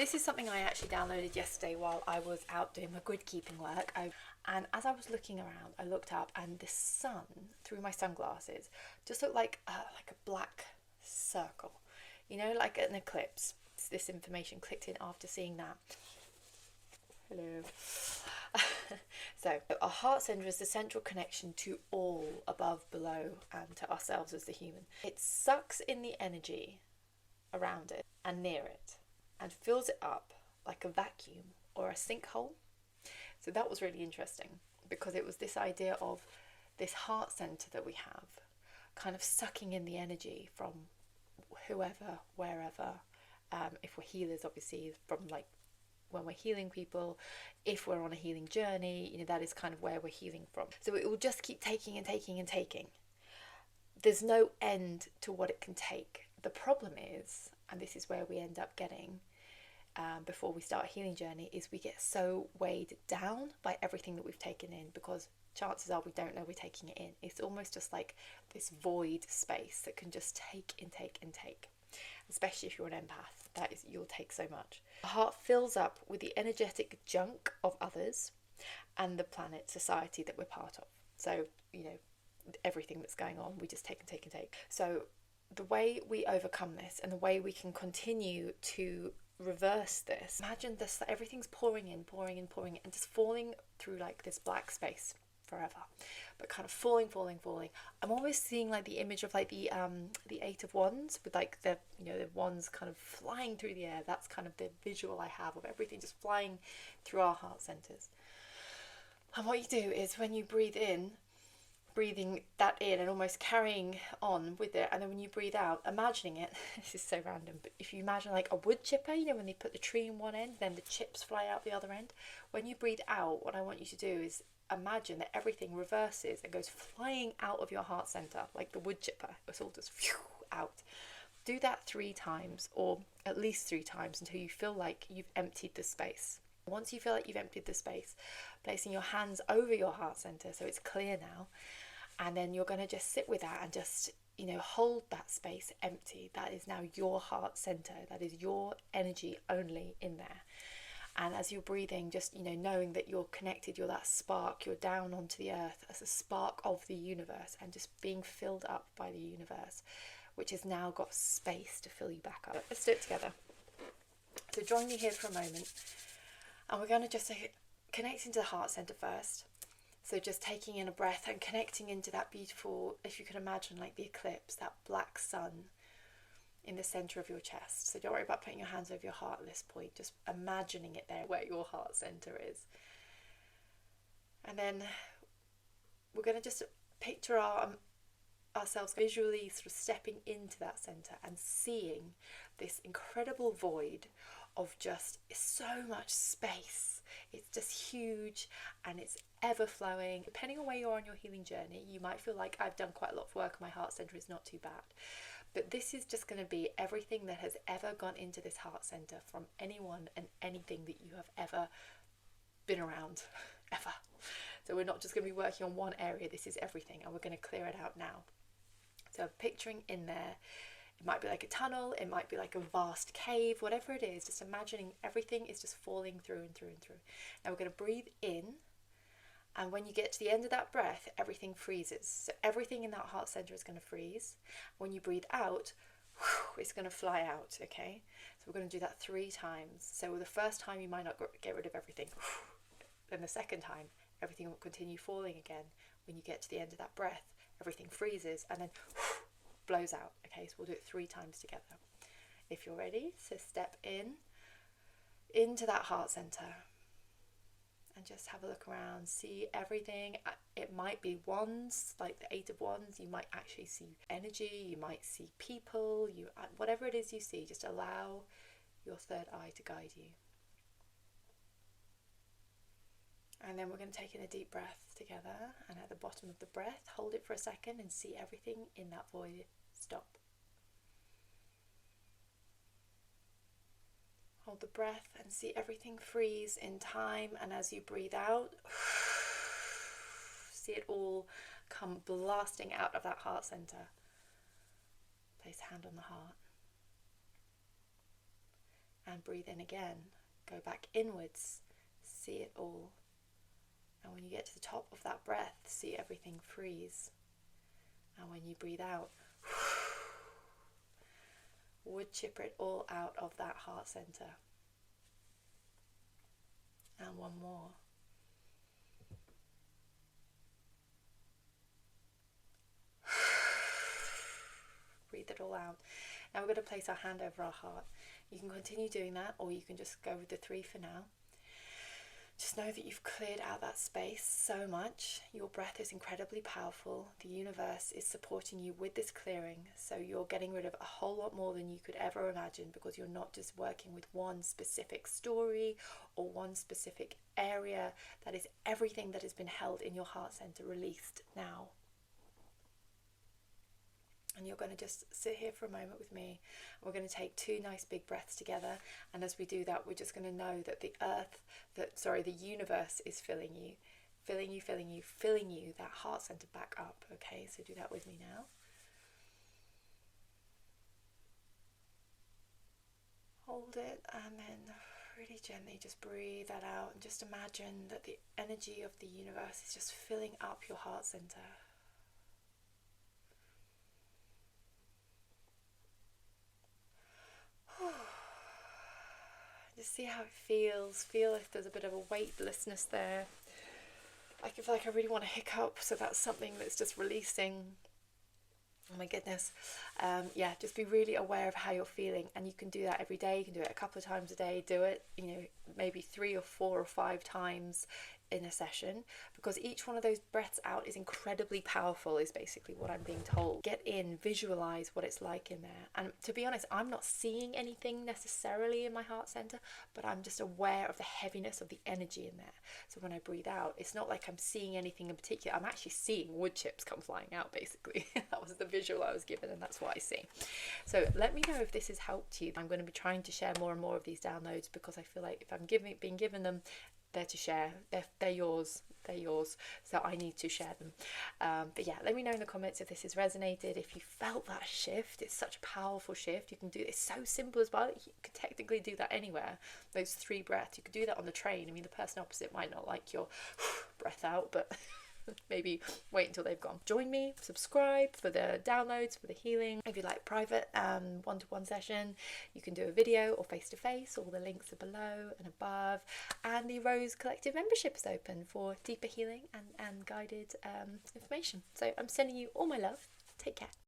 this is something I actually downloaded yesterday while I was out doing my grid keeping work. And as I was looking around, I looked up, and the sun through my sunglasses just looked like a black circle, you know, like an eclipse. This information clicked in after seeing that. Hello. So our heart center is the central connection to all, above, below, and to ourselves as the human. It sucks in the energy around it and near it and fills it up like a vacuum or a sinkhole. So that was really interesting, because it was this idea of this heart center that we have kind of sucking in the energy from whoever, wherever. If we're healers, obviously, from like when we're healing people, if we're on a healing journey, you know, that is kind of where we're healing from. So it will just keep taking and taking and taking. There's no end to what it can take. The problem is, and this is where we end up getting before we start a healing journey, is we get so weighed down by everything that we've taken in, because chances are we don't know we're taking it in. It's almost just like this void space that can just take and take and take. Especially if you're an empath, that is, you'll take so much. The heart fills up with the energetic junk of others and the planet, society that we're part of. So, you know, everything that's going on, we just take and take and take. So the way we overcome this, and the way we can continue to reverse this, imagine this, that everything's pouring in, and just falling through like this black space forever, but kind of falling. I'm almost seeing like the image of like the Eight of Wands, with like the, you know, the wands kind of flying through the air. That's kind of the visual I have of everything just flying through our heart centers. And what you do is, when you breathe in, breathing that in and almost carrying on with it, and then when you breathe out, imagining it, this is so random, but if you imagine like a wood chipper, you know, when they put the tree in one end, then the chips fly out the other end. When you breathe out, what I want you to do is imagine that everything reverses and goes flying out of your heart center like the wood chipper. It's all just out. Do that 3 times, or at least 3 times, until you feel like you've emptied the space. Once you feel like you've emptied the space, placing your hands over your heart center so it's clear now, and then you're going to just sit with that and just, you know, hold that space empty. That is now your heart center. That is your energy only in there. And as you're breathing, just, you know, knowing that you're connected, you're that spark, you're down onto the earth as a spark of the universe, and just being filled up by the universe, which has now got space to fill you back up. Let's do it together. So join me here for a moment, and we're going to just connect into the heart center first. So just taking in a breath and connecting into that beautiful, if you can imagine like the eclipse, that black sun in the center of your chest. So don't worry about putting your hands over your heart at this point, just imagining it there where your heart center is. And then we're going to just picture ourselves visually sort of stepping into that center and seeing this incredible void of just so much space. It's just huge, and it's ever flowing. Depending on where you are on your healing journey, you might feel like, I've done quite a lot of work, my heart center is not too bad. But this is just going to be everything that has ever gone into this heart center from anyone and anything that you have ever been around, ever. So we're not just going to be working on one area, this is everything, and we're going to clear it out now. So picturing in there, it might be like a tunnel, it might be like a vast cave, whatever it is, just imagining everything is just falling through and through and through. Now we're going to breathe in, and when you get to the end of that breath, everything freezes. So everything in that heart center is going to freeze. When you breathe out, it's going to fly out, okay? So we're going to do that 3 times. So the first time you might not get rid of everything. Then the second time, everything will continue falling again. When you get to the end of that breath, everything freezes and then blows out, okay? So we'll do it 3 times together. If you're ready, so step in, into that heart center. And just have a look around, see everything. It might be wands, like the 8 of Wands. You might actually see energy, you might see people, whatever it is you see, just allow your third eye to guide you. And then we're going to take in a deep breath together, and at the bottom of the breath, hold it for a second and see everything in that void stop. Hold the breath and see everything freeze in time, and as you breathe out, see it all come blasting out of that heart center. Place a hand on the heart. and breathe in again. Go back inwards, see it all. And when you get to the top of that breath, see everything freeze. And when you breathe out, wood chipper it all out of that heart center. And one more. Breathe it all out. Now we're going to place our hand over our heart. You can continue doing that, or you can just go with the 3 for now. Just know that you've cleared out that space so much. Your breath is incredibly powerful. The universe is supporting you with this clearing. So you're getting rid of a whole lot more than you could ever imagine, because you're not just working with one specific story or one specific area. That is everything that has been held in your heart center released now. And you're going to just sit here for a moment with me. We're going to take 2 nice big breaths together. And as we do that, we're just going to know that the universe is filling you, that heart center back up. Okay, so do that with me now. Hold it, and then really gently just breathe that out. And just imagine that the energy of the universe is just filling up your heart center. Just see how it feels. Feel if there's a bit of a weightlessness there. I feel like I really want to hiccup, so that's something that's just releasing. Oh my goodness. Yeah, just be really aware of how you're feeling, and you can do that every day. You can do it a couple of times a day. Do it, maybe 3 or 4 or 5 times in a session, because each one of those breaths out is incredibly powerful, is basically what I'm being told. Get in, visualize what it's like in there. And to be honest, I'm not seeing anything necessarily in my heart center, but I'm just aware of the heaviness of the energy in there. So when I breathe out, it's not like I'm seeing anything in particular. I'm actually seeing wood chips come flying out, basically. That was the visual I was given, and that's what I see. So let me know if this has helped you. I'm going to be trying to share more and more of these downloads, because I feel like if I'm being given them, they're to share. They're yours. So I need to share them. But yeah, let me know in the comments if this has resonated, if you felt that shift. It's such a powerful shift. You can do it. It's so simple as well. You could technically do that anywhere. Those 3 breaths. You could do that on the train. I mean, the person opposite might not like your breath out, but maybe wait until they've gone. Join me, subscribe for the downloads, for the healing. If you like private one-to-one session, you can do a video or face-to-face. All the links are below and above. And the Rose Collective membership is open for deeper healing and guided information. So I'm sending you all my love. Take care.